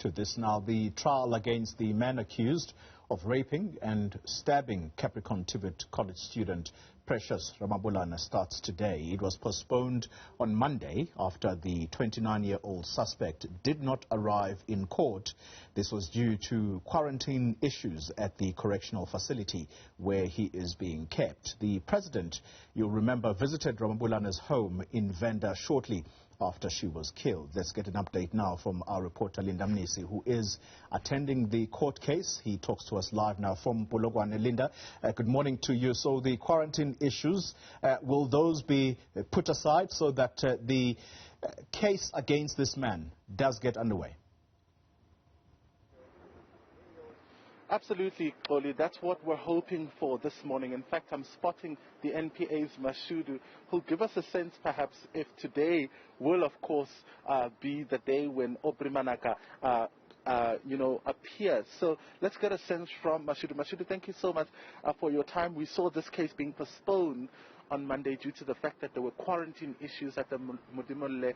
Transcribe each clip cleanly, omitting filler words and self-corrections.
to this now. The trial against the man accused of raping and stabbing Capricorn TVET College student Precious Ramabulana starts today. It was postponed on Monday after the 29-year-old suspect did not arrive in court. This was due to quarantine issues at the correctional facility where he is being kept. The president, you'll remember, visited Ramabulana's home in Venda shortly after she was killed. Let's get an update now from our reporter Linda Mnisi, who is attending the court case. He talks to us live now from Polokowane. Linda, good morning to you. So the quarantine issues, will those be put aside so that the case against this man does get underway? Absolutely, Oli. That's what we're hoping for this morning. In fact, I'm spotting the NPA's Mashudu, who'll give us a sense perhaps if today will, of course, be the day when Aubrey Manaka appears. So let's get a sense from Mashudu. Mashudu, thank you so much for your time. We saw this case being postponed on Monday due to the fact that there were quarantine issues at the Mudimole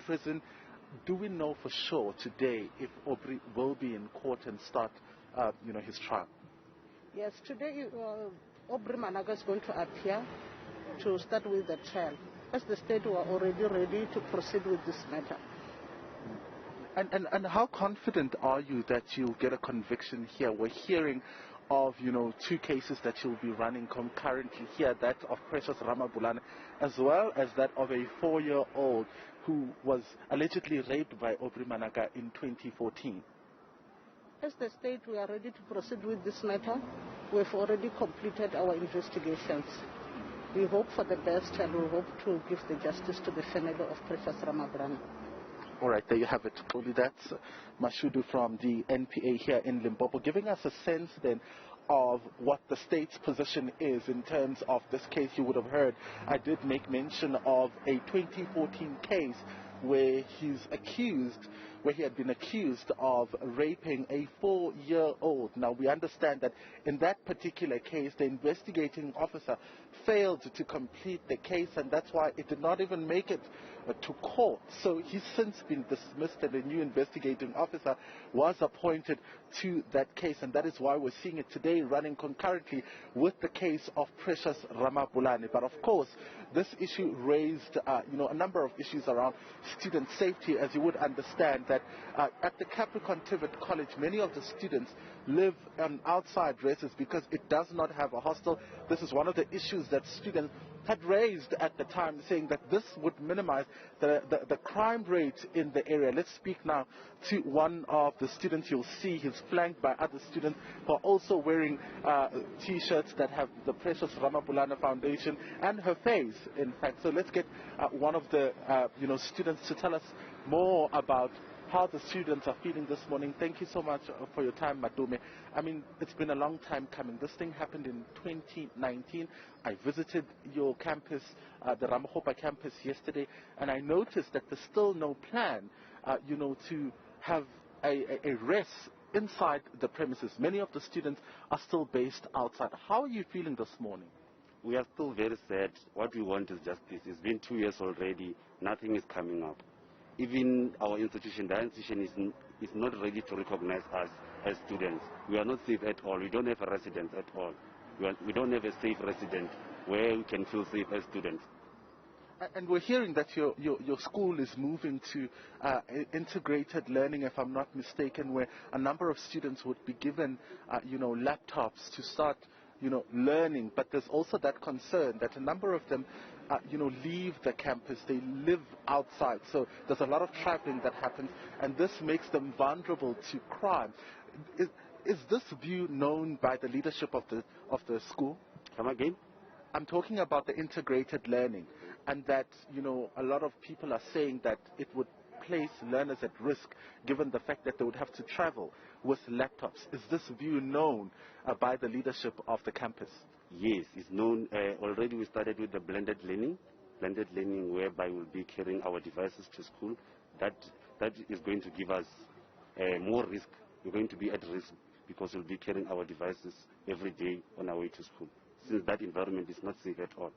prison. Do we know for sure today if Aubrey will be in court and start his trial? Yes, today Aubrey Manaka is going to appear to start with the trial. As the state were already ready to proceed with this matter. And how confident are you that you'll get a conviction here? We're hearing of, two cases that you'll be running concurrently here, that of Precious Ramabulana, as well as that of a 4-year-old who was allegedly raped by Aubrey Manaka in 2014. As the state, we are ready to proceed with this matter. We've already completed our investigations. We hope for the best and we hope to give the justice to the family of Precious Ramabulana. All right, there you have it. That's Mashudu from the NPA here in Limpopo, giving us a sense then of what the state's position is in terms of this case. You would have heard I did make mention of a 2014 case where he had been accused of raping a 4-year-old. Now, we understand that in that particular case, the investigating officer failed to complete the case, and that's why it did not even make it to court. So he's since been dismissed, and a new investigating officer was appointed to that case, and that is why we're seeing it today running concurrently with the case of Precious Ramabulana. But of course, this issue raised a number of issues around student safety, as you would understand that at the Capricorn TVET College, many of the students live on outside races because it does not have a hostel. This is one of the issues that students had raised at the time, saying that this would minimize the crime rate in the area. Let's speak now to one of the students. You'll see he's flanked by other students who are also wearing T-shirts that have the Precious Ramabulana Foundation and her face, in fact. So let's get one of the students to tell us more about how the students are feeling this morning. Thank you so much for your time, Madume. I mean, it's been a long time coming. This thing happened in 2019. I visited your campus, the Ramahopa campus, yesterday, and I noticed that there's still no plan, to have a rest inside the premises. Many of the students are still based outside. How are you feeling this morning? We are still very sad. What we want is justice. It's been 2 years already. Nothing is coming up. Even our institution, the institution is not ready to recognize us as students. We are not safe at all. We don't have a residence at all. We don't have a safe residence where we can feel safe as students. And we're hearing that your school is moving to integrated learning, if I'm not mistaken, where a number of students would be given, laptops to start, learning. But there's also that concern that a number of them, leave the campus. They live outside. So there's a lot of traveling that happens, and this makes them vulnerable to crime. Is this view known by the leadership of the school? Come again? I'm talking about the integrated learning, and that, a lot of people are saying that it would place learners at risk given the fact that they would have to travel with laptops. Is this view known by the leadership of the campus? Yes, it's known. Already we started with the blended learning whereby we'll be carrying our devices to school. That is going to give us more risk. We're going to be at risk because we'll be carrying our devices every day on our way to school, since that environment is not safe at all.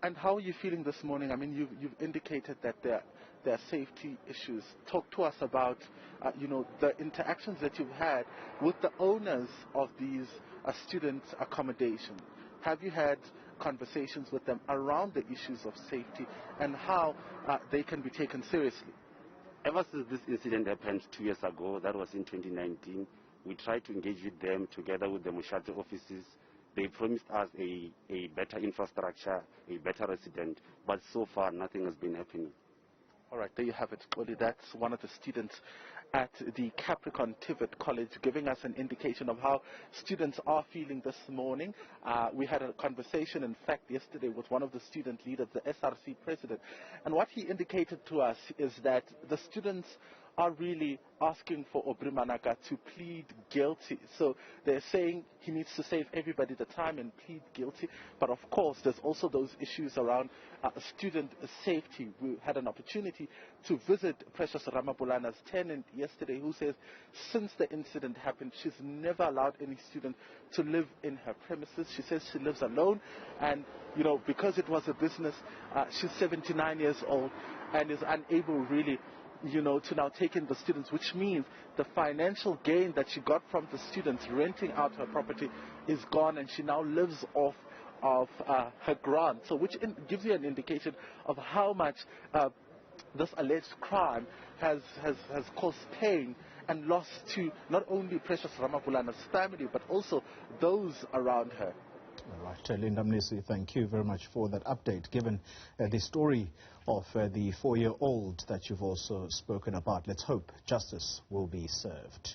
And how are you feeling this morning? I mean, you've indicated that there there are safety issues. Talk to us about, the interactions that you've had with the owners of these student accommodation. Have you had conversations with them around the issues of safety and how they can be taken seriously? Ever since this incident happened 2 years ago, that was in 2019, we tried to engage with them together with the Mushate offices. They promised us a better infrastructure, a better resident, but so far nothing has been happening. All right, there you have it. Well, that's one of the students at the Capricorn TVET College giving us an indication of how students are feeling this morning. We had a conversation, in fact, yesterday with one of the student leaders, the SRC president, and what he indicated to us is that the students are really asking for Aubrey Manaka to plead guilty. So they're saying he needs to save everybody the time and plead guilty. But of course, there's also those issues around student safety. We had an opportunity to visit Precious Ramabulana's tenant yesterday, who says since the incident happened, she's never allowed any student to live in her premises. She says she lives alone, and because it was a business, she's 79 years old and is unable really to now take in the students, which means the financial gain that she got from the students renting out her property is gone, and she now lives off of her grant. So which gives you an indication of how much this alleged crime has caused pain and loss to not only Precious Ramabulana's family, but also those around her. All right, Linda Mnisi, thank you very much for that update, given the story of the 4-year-old that you've also spoken about. Let's hope justice will be served.